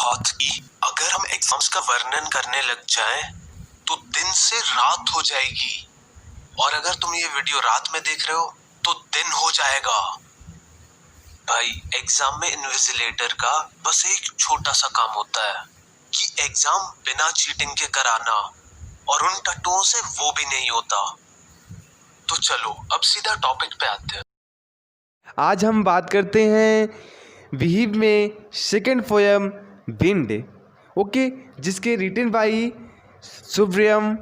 बात की अगर हम एग्जाम्स का वर्णन करने लग जाएं तो दिन से रात हो जाएगी, और अगर तुम ये वीडियो रात में देख रहे हो तो दिन हो जाएगा। भाई एग्जाम में इन्विजिलेटर का बस एक छोटा सा काम होता है कि एग्जाम बिना चीटिंग के कराना, और उन टट्टुओं से वो भी नहीं होता। तो चलो अब सीधा टॉपिक पे आते हैं। आज हम बात करते हैं विहिब में सेकंड पोयम विंड, ओके, जिसके रिटन बाई सुब्रयम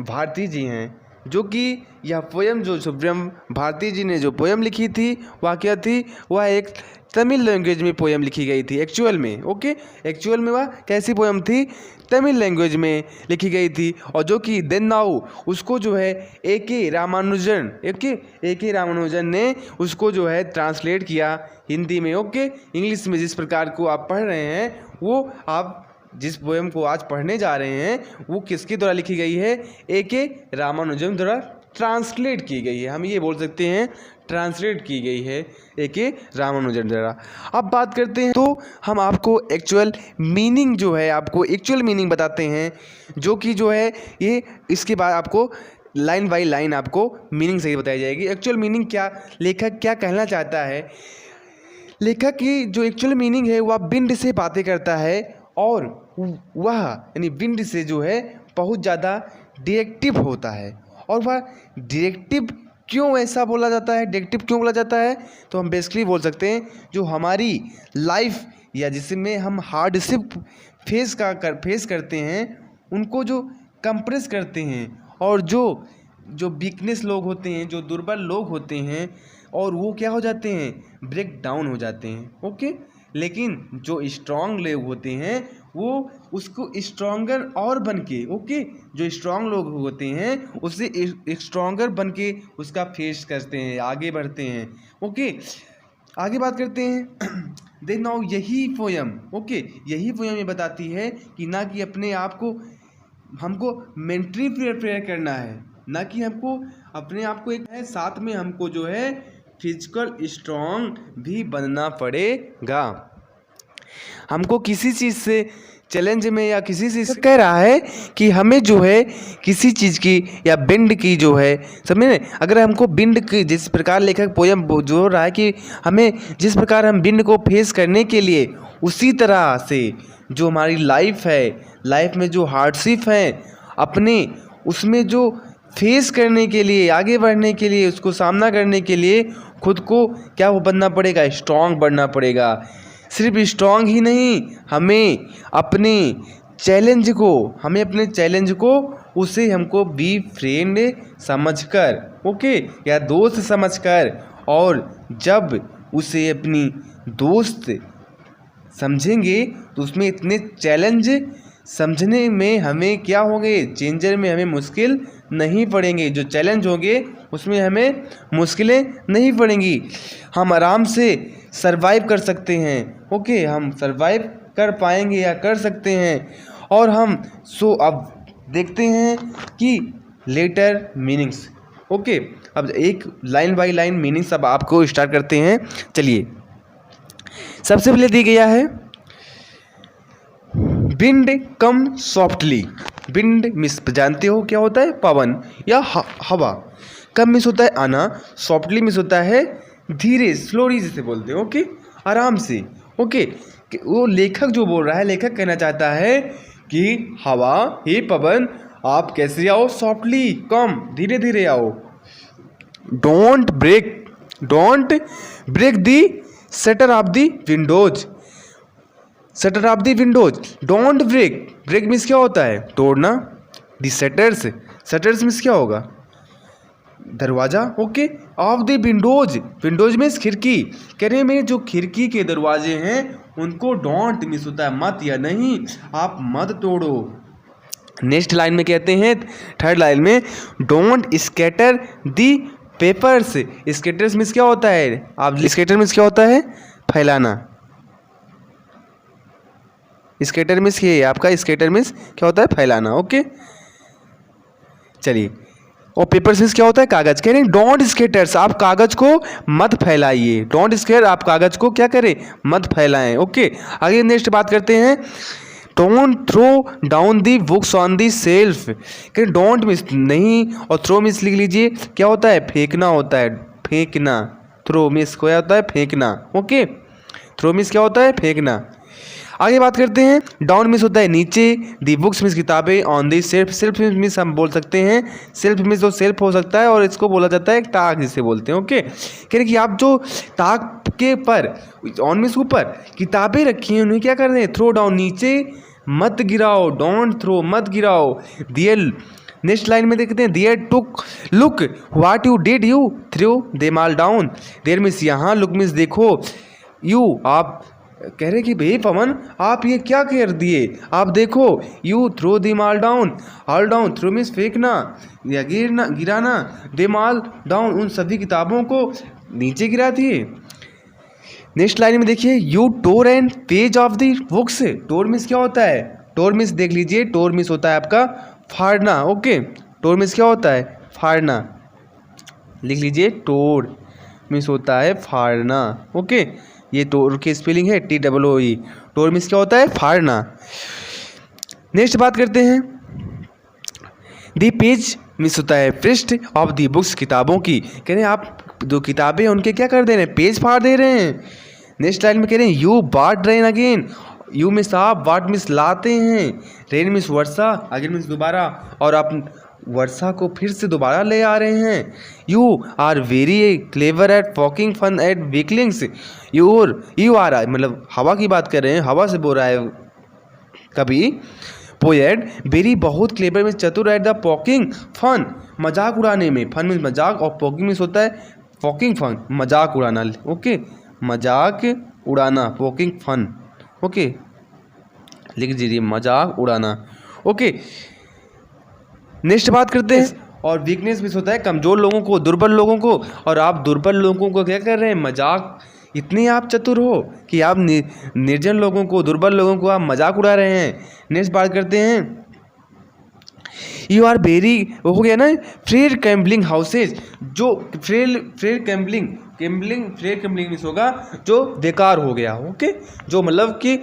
भारती जी हैं। जो कि यह पोयम जो सुब्रयम भारती जी ने जो पोयम लिखी थी वह क्या थी, वह एक तमिल लैंग्वेज में पोयम लिखी गई थी एक्चुअल में। ओके, एक्चुअल में वह कैसी पोयम थी, तमिल लैंग्वेज में लिखी गई थी, और जो कि देन नाउ उसको जो है ए के रामानुजन ने उसको जो है ट्रांसलेट किया हिंदी में। ओके, इंग्लिश में जिस प्रकार को आप पढ़ रहे हैं, वो आप जिस पोएम को आज पढ़ने जा रहे हैं वो किसके द्वारा लिखी गई है, ए के रामानुजन द्वारा ट्रांसलेट की गई है। हम ये बोल सकते हैं ट्रांसलेट की गई है ए के रामानुजन द्वारा। अब बात करते हैं तो हम आपको एक्चुअल मीनिंग जो है, आपको एक्चुअल मीनिंग बताते हैं, जो कि जो है ये इसके बाद आपको लाइन बाय लाइन आपको मीनिंग सही बताई जाएगी। एक्चुअल मीनिंग क्या, लेखक क्या कहना चाहता है। लेखक की जो एक्चुअल मीनिंग है वह विंड से बातें करता है, और वह यानी विंड से जो है बहुत ज़्यादा डायरेक्टिव होता है। और वह डायरेक्टिव क्यों ऐसा बोला जाता है, डायरेक्टिव क्यों बोला जाता है, तो हम बेसिकली बोल सकते हैं जो हमारी लाइफ या जिसमें हम हार्डशिप फेस करते हैं उनको जो कंप्रेस करते हैं, और जो वीकनेस लोग होते हैं, जो दुर्बल लोग होते हैं, और वो क्या हो जाते हैं, ब्रेक डाउन हो जाते हैं। ओके, लेकिन जो स्ट्रांग लोग होते हैं वो उसको स्ट्रांगर और बन के, ओके, जो स्ट्रांग लोग होते हैं उससे स्ट्रांगर बन के उसका फेस करते हैं, आगे बढ़ते हैं। ओके, आगे बात करते हैं देन नाउ यही पोयम, ओके, यही पोयम ये बताती है कि ना कि अपने आप को हमको मेंटली प्रिपेयर करना है, ना कि हमको अपने आप को एक है, साथ में हमको जो है फिजिकल स्ट्रांग भी बनना पड़ेगा। हमको किसी चीज़ से चैलेंज में या किसी चीज़ से कह रहा है कि हमें जो है किसी चीज़ की या बिंड की जो है, समझे, अगर हमको बिंड की जिस प्रकार लेखक पोयम जो रहा है कि हमें जिस प्रकार हम बिंड को फेस करने के लिए, उसी तरह से जो हमारी लाइफ है, लाइफ में जो हार्डशिप है अपने, उसमें जो फेस करने के लिए, आगे बढ़ने के लिए, उसको सामना करने के लिए खुद को क्या वो बनना पड़ेगा, स्ट्रांग बनना पड़ेगा। सिर्फ स्ट्रांग ही नहीं, हमें अपने चैलेंज को उसे हमको बी फ्रेंड समझकर, ओके, या दोस्त समझकर, और जब उसे अपनी दोस्त समझेंगे तो उसमें इतने चैलेंज समझने में हमें क्या होंगे, चेंजर में हमें मुश्किल नहीं पड़ेंगे। जो चैलेंज होंगे उसमें हमें मुश्किलें नहीं पड़ेंगी, हम आराम से सरवाइव कर सकते हैं। ओके, हम सरवाइव कर पाएंगे या कर सकते हैं। और हम अब देखते हैं कि लेटर मीनिंग्स। ओके, अब एक लाइन बाय लाइन मीनिंग्स अब आपको स्टार्ट करते हैं। चलिए, सबसे पहले दी गया है विंड कम सॉफ्टली। विंड मिस जानते हो क्या होता है, पवन या हवा। कम मिस होता है आना, सॉफ्टली मिस होता है धीरे, स्लोली जिसे बोलते हैं। ओके, आराम से। ओके, वो लेखक जो बोल रहा है, लेखक कहना चाहता है कि हवा, हे पवन, आप कैसे आओ, सॉफ्टली, कम, धीरे धीरे आओ। Don't break the shutter of the windows. Shutter of the windows, don't break means क्या होता है, तोड़ना। दी शटर्स मीन्स क्या होगा, दरवाजा। Okay, of the Windows means खिड़की। कहने में जो खिड़की के दरवाजे हैं उनको डोंट मीन्स होता है मत या नहीं, आप मत तोड़ो। नेक्स्ट लाइन में कहते हैं, थर्ड लाइन में, don't scatter the papers. Scatters means क्या होता है, आप स्कैटर मीन्स क्या होता है, फैलाना। स्कैटर मीन्स ये आपका, स्कैटर मीन्स क्या होता है, फैलाना। ओके, चलिए, और पेपर्स मीन्स क्या होता है, कागज। कह रहे हैं डोंट स्केटर्स, आप कागज को मत फैलाइए। डोंट स्केयर, आप कागज को क्या करें, मत फैलाएं। ओके, आगे नेक्स्ट बात करते हैं। Don't throw down the books on the shelf. कह डोंट मीन्स नहीं, और थ्रो मीन्स लिख लीजिए क्या होता है, फेंकना होता है, फेंकना। थ्रो मीन्स क्या होता है, फेंकना। ओके, थ्रो मीन्स क्या होता है, फेंकना। आगे बात करते हैं। डाउन मीन्स होता है नीचे, दी बुक्स मीन्स किताबें, on the self. Self means हम बोल सकते हैं, सेल्फ मीन्स तो सेल्फ हो सकता है और इसको बोला जाता है ताक जिसे बोलते हैं। ओके, कह रहे कि आप जो ताक के पर, ऑन मीन्स ऊपर, किताबें रखी हैं उन्हें क्या कर रहे हैं, थ्रो डाउन, नीचे मत गिराओ, डोंट थ्रो, मत गिराओ। दियर, नेक्स्ट लाइन में देखते हैं, there took look what you did, you throw them all down. There means यहाँ, लुक मीन्स देखो, यू आप कह रहे कि भाई पवन आप ये क्या कर दिए, आप देखो, you throw them all down, all down, throw means फेंकना या गिरना, गिराना, दिम ऑल डाउन, उन सभी किताबों को नीचे गिरा दिए। नेक्स्ट लाइन में देखिए, you tore and page of the books. Tore means क्या होता है, टोर मीन्स देख लीजिए, टोर मीन्स होता है आपका फाड़ना। ओके, टोर मीन्स क्या होता है, फाड़ना, लिख लीजिए, टोर मीन्स होता है फाड़ना। ओके, ये टोर की स्पेलिंग है TOOE। टोर मीन्स क्या होता है, फाड़ना। नेक्स्ट बात करते हैं। दी पेज मीन्स होता है पृष्ठ, ऑफ दी बुक्स, किताबों की। कह रहे हैं आप जो किताबें हैं उनके क्या कर दे रहे हैं, पेज फाड़ दे रहे हैं। नेक्स्ट लाइन में कह रहे हैं, यू बाट रेन अगेन। यू मीन्स आप, वाट मीन्स लाते हैं, रेन मीन्स वर्षा, अगेन मीन्स दोबारा, और आप वर्षा को फिर से दोबारा ले आ रहे हैं। You are very clever at poking fun at weaklings. You are मतलब हवा की बात कर रहे हैं, हवा से बोल रहा है कभी। पोएट वेरी बहुत क्लेवर में चतुर, एट द पॉकिंग फन, मजाक उड़ाने में, फन मीन्स मजाक और पॉकिंग मीन्स होता है पॉकिंग फन, मजाक उड़ाना। ओके, मजाक उड़ाना, पॉकिंग फन। ओके, लिख दीजिए, मजाक उड़ाना। ओके, नेक्स्ट बात करते हैं। और वीकनेस मीन्स होता है कमज़ोर लोगों को, दुर्बल लोगों को, और आप दुर्बल लोगों को क्या कर रहे हैं, मजाक, इतने आप चतुर हो कि आप निर्जन लोगों को, दुर्बल लोगों को आप मजाक उड़ा रहे हैं। नेक्स्ट बात करते हैं। यू आर वेरी, हो गया ना, फ्रेर कैम्बलिंग हाउसेज, जो फ्रेर कैम्बलिंग मीन्स होगा जो बेकार हो गया हो। ओके, जो मतलब कि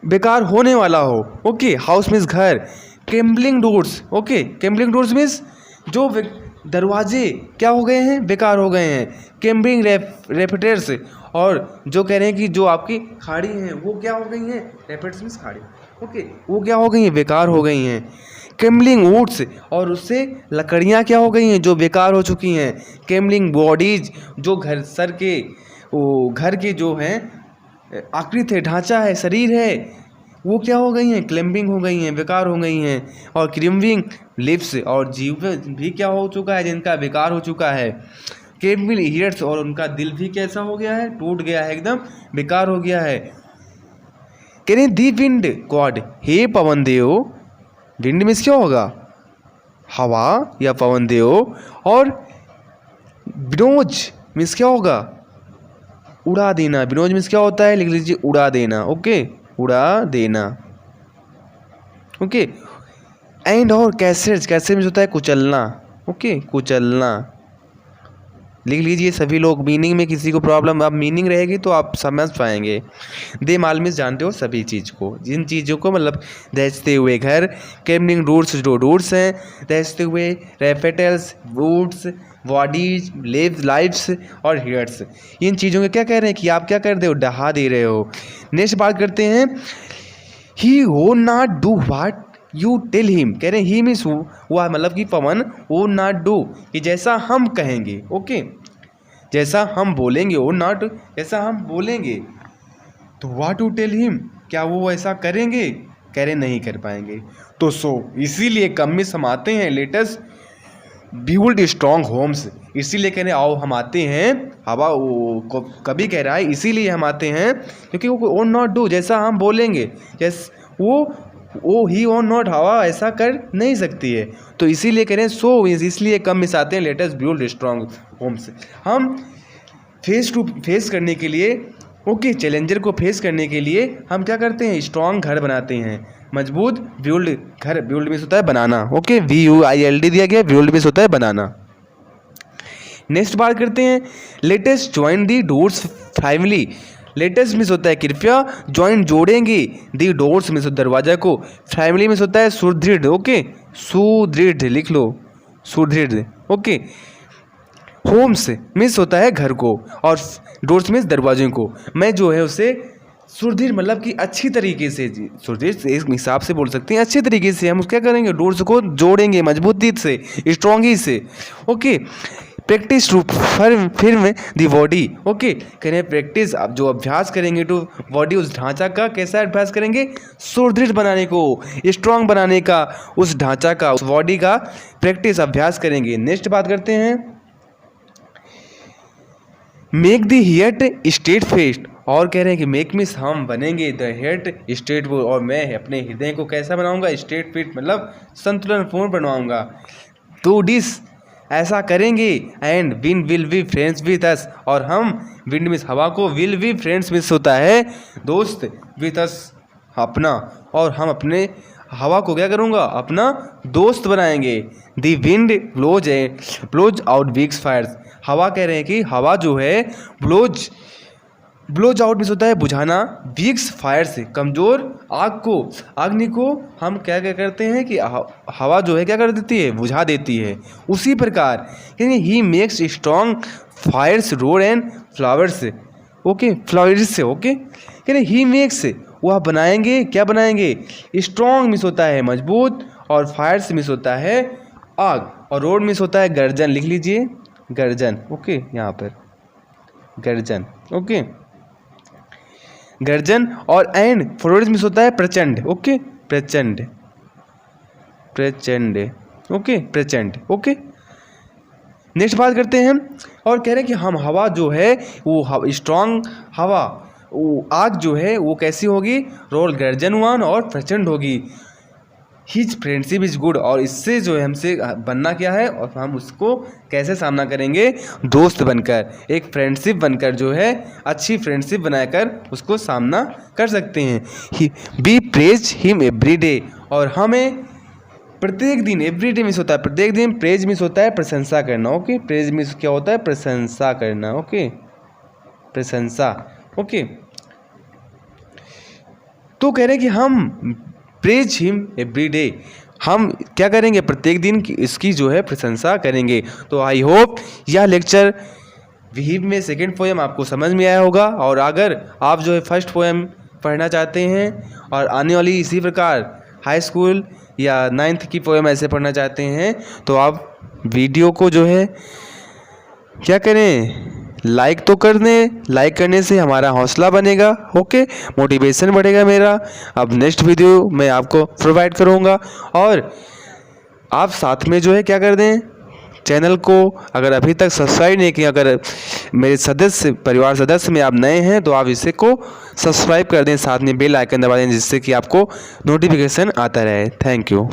बेकार होने वाला हो। ओके, हाउस मीन्स घर, कैम्बलिंग डोर्स। ओके, कैम्बलिंग डोर्स मीन्स जो दरवाजे क्या हो गए हैं, बेकार हो गए हैं। कैम्बलिंग रेफिटर्स, और जो कह रहे हैं कि जो आपकी खाड़ी हैं वो क्या हो गई हैं, रेफिटर्स मीन्स खाड़ी। ओके, वो क्या हो गई हैं, बेकार हो गई हैं। कैम्बलिंग वुड्स, और उससे लकड़ियाँ क्या हो गई हैं, जो बेकार हो चुकी हैं। कैम्बलिंग बॉडीज, जो घर के जो हैं आकृति है, ढांचा है, शरीर है, वो क्या हो गई हैं, क्लैम्बिंग हो गई हैं, बेकार हो गई हैं। और क्रिम्बिंग लिप्स, और जीव भी क्या हो चुका है, जिनका बेकार हो चुका है। केमिल ईयर्स, और उनका दिल भी कैसा हो गया है, टूट गया है, एकदम बेकार हो गया है। कह रहे दी विंड गॉड, हे पवन देव, विंड मीन्स क्या होगा, हवा या पवन देव, और बिनोज मीन्स क्या होगा, उड़ा देना। बिनोज मीन्स क्या होता है, लिख लीजिए, उड़ा देना। ओके, उड़ा देना। ओके, एंड और कैसे मीन्स होता है कुचलना। ओके, कुचलना, लिख लीजिए सभी लोग। मीनिंग में किसी को प्रॉब्लम, अब मीनिंग रहेगी तो आप समझ पाएंगे। दे माल मीन्स जानते हो सभी चीज़ को, जिन चीज़ों को मतलब दहचते हुए घर, कैम्बलिंग रूट्स, जो रूट्स हैं, दहचते हुए रेफेटल्स, वुड्स, बॉडीज, लाइफ्स और हेयर्स, इन चीज़ों के क्या कह रहे हैं कि आप क्या कर रहे हो, डहा दे रहे हो। नेक्स्ट बात करते हैं। ही हो not do what you tell him, कह रहे हैं ही मीन्स हुआ, मतलब कि पवन वो नॉट डू, कि जैसा हम कहेंगे। ओके, जैसा हम बोलेंगे, वो नॉट, जैसा हम बोलेंगे, तो व्हाट यू टेल हिम, क्या वो ऐसा करेंगे, कह रहे नहीं कर पाएंगे। तो इसीलिए कम में हम आते हैं, लेटेस्ट बिल्ड स्ट्रॉन्ग होम्स, इसीलिए कह रहे आओ हम आते हैं। हवा वो कभी कह रहा है इसीलिए हम आते हैं क्योंकि वो नॉट डू, जैसा हम बोलेंगे, जैस वो ही और नॉट, हवा ऐसा कर नहीं सकती है, तो इसीलिए कह रहे हैं इसलिए कम मिस आते हैं, लेटेस्ट बिल्ड स्ट्रॉन्ग होम्स। हम फेस करने के लिए ओके, चैलेंजर को फेस करने के लिए हम क्या करते हैं, स्ट्रॉन्ग घर बनाते हैं, मजबूत बिल्ड, घर बिल्ड मीन्स होता है बनाना। ओके, VUILD दिया गया, बिल्ड मीन्स होता है बनाना। नेक्स्ट बात करते हैं, latest join the doors family. Latest means होता है कृपया, ज्वाइन जोड़ेंगे, दी डोर्स मीन्स दरवाजा को, फैमिली मीन्स होता है सुदृढ़। ओके, सुदृढ़ लिख लो, सुदृढ़। ओके, होम्स मीन्स होता है घर को, और डोर्स मीन्स दरवाजे को। मैं जो है उसे सुदृढ़ मतलब कि अच्छी तरीके से, सुदृढ़ एक हिसाब से बोल सकते हैं, अच्छे तरीके से हम क्या करेंगे, डोर्स को जोड़ेंगे मजबूती से, स्ट्रॉन्गी से। ओके, प्रैक्टिस टू फिर दी बॉडी। ओके, कह रहे हैं प्रैक्टिस, आप जो अभ्यास करेंगे टू बॉडी, उस ढांचा का कैसा अभ्यास करेंगे, सुदृढ़ बनाने को, स्ट्रॉन्ग बनाने का, उस ढांचा का, उस बॉडी का प्रैक्टिस अभ्यास करेंगे। नेक्स्ट बात करते हैं, मेक द हियट स्टेट फेस्ट। और कह रहे हैं कि मेक मीन्स हम बनेंगे, द हियट स्टेट, और मैं अपने हृदय को कैसा बनाऊंगा, स्टेट फिट मतलब संतुलनपूर्ण बनवाऊंगा। तो डिस ऐसा करेंगे, and win will be friends with us, और हम विंड मीन्स हवा को, विल बी फ्रेंड्स मीन्स होता है दोस्त, विथ अस अपना, और हम अपने हवा को क्या करूँगा, अपना दोस्त बनाएंगे। The wind blows out weak fires. हवा कह रहे हैं कि हवा जो है ब्लोज आउट मीन्स होता है बुझाना, वीक्स फायर से कमज़ोर आग को, अग्नि को हम क्या क्या करते हैं कि हवा जो है क्या कर देती है, बुझा देती है। उसी प्रकार ही makes strong fires road and flowers. Okay, flowers से। ओके, कह रहे ही मेक्स, वह बनाएंगे, क्या बनाएंगे, स्ट्रॉन्ग मीन्स होता है मजबूत, और फायर्स मीन्स होता है आग, और रोड मीन्स होता है गर्जन। लिख लीजिए गर्जन। ओके, यहाँ पर गर्जन। ओके, गर्जन, और एंड फ्लोरिस मीन्स होता है प्रचंड। ओके, प्रचंड, प्रचंड। ओके, प्रचंड। ओके, नेक्स्ट बात करते हैं, और कह रहे हैं कि हम हवा जो है वो स्ट्रॉन्ग हवा, वो आग जो है वो कैसी होगी, रोल गर्जनवान और प्रचंड होगी। हिज फ्रेंडशिप इज गुड, और इससे जो है हमसे बनना क्या है, और हम उसको कैसे सामना करेंगे, दोस्त बनकर, एक फ्रेंडशिप बनकर जो है अच्छी फ्रेंडशिप बनाकर उसको सामना कर सकते हैं। Be praise him every day, और हमें प्रत्येक दिन, एवरी डे मिस होता है प्रत्येक दिन, प्रेज मिस होता है प्रशंसा करना। ओके, प्रेज मिस क्या होता है, प्रशंसा करना। ओके, प्रशंसा। ओके, तो कह रहे हैं कि हम प्रेज हिम एवरी डे, हम क्या करेंगे, प्रत्येक दिन इसकी जो है प्रशंसा करेंगे। तो आई होप यह लेक्चर विहिब में सेकंड पोएम आपको समझ में आया होगा, और अगर आप जो है फर्स्ट पोएम पढ़ना चाहते हैं और आने वाली इसी प्रकार हाई स्कूल या 9th की पोएम ऐसे पढ़ना चाहते हैं, तो आप वीडियो को जो है क्या करें, लाइक तो कर दें। लाइक करने से हमारा हौसला बनेगा। ओके, मोटिवेशन बढ़ेगा मेरा। अब नेक्स्ट वीडियो मैं आपको प्रोवाइड करूँगा, और आप साथ में जो है क्या कर दें, चैनल को अगर अभी तक सब्सक्राइब नहीं किया, अगर मेरे सदस्य परिवार सदस्य में आप नए हैं तो आप इसे को सब्सक्राइब कर दें, साथ में बेल आइकन दबा दें, जिससे कि आपको नोटिफिकेशन आता रहे। Thank you.